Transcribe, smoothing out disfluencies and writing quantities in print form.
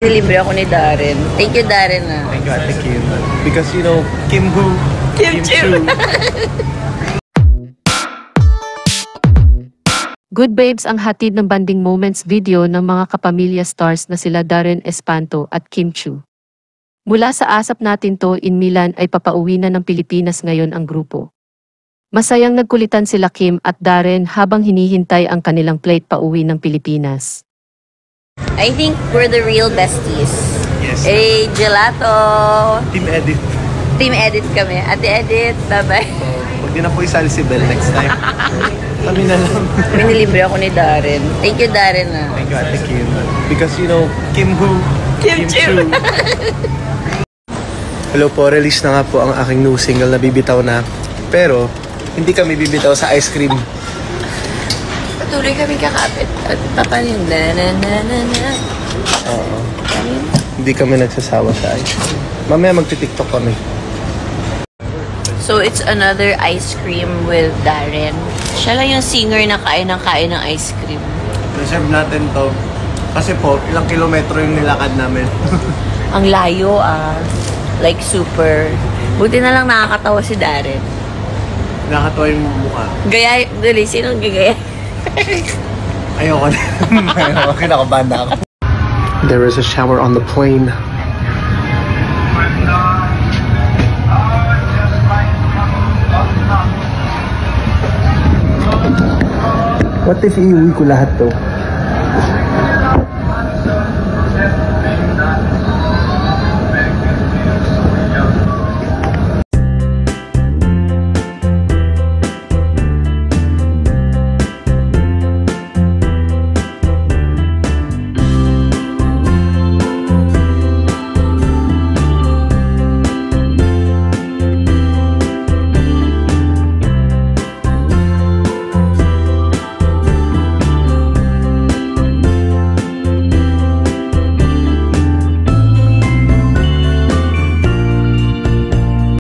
Libre ako ni Darren. Thank you, Darren. Thank you, Ate Kim. Because you know, Kim who? Kim Chu. Good Babes ang hatid ng banding moments video ng mga kapamilya stars na sila Darren Espanto at Kim Chu. Mula sa Asap Natin To in Milan ay papauwi na ng Pilipinas ngayon ang grupo. Masayang nagkulitan sila Kim at Darren habang hinihintay ang kanilang flight pauwi ng Pilipinas. I think we're the real besties. Yes. Hey, Gelato! Team Edit. Team Edit kami. Ate Edit, bye-bye. Huwag din na po isali si Bell next time. Kami na lang. Pinilibre ako ni Darren. Thank you, Darren. Thank you, Ate Kim. Because you know, Kim who? Kim Chu. Hello po, release na nga po ang aking new single na Bibitaw Na. Pero, hindi kami bibitaw sa ice cream. Patuloy kami kakapit. At papan yung na-na-na-na-na. Oo. Hindi kami nagsasawa sa ice cream. Mamaya magti-TikTok kami. So, it's another ice cream with Darren. Siya lang yung singer na kain ng ice cream. Reserve natin to. Kasi po, ilang kilometro yung nilakad namin. Ang layo like super. Buti na lang nakakatawa si Darren. Nakakatawa yung mukha. Gaya, dali, sinong gagaya? Ayoko na. Ayoko, kinakabahan na ako. There is a shower on the plane. What if iuwi ko lahat to?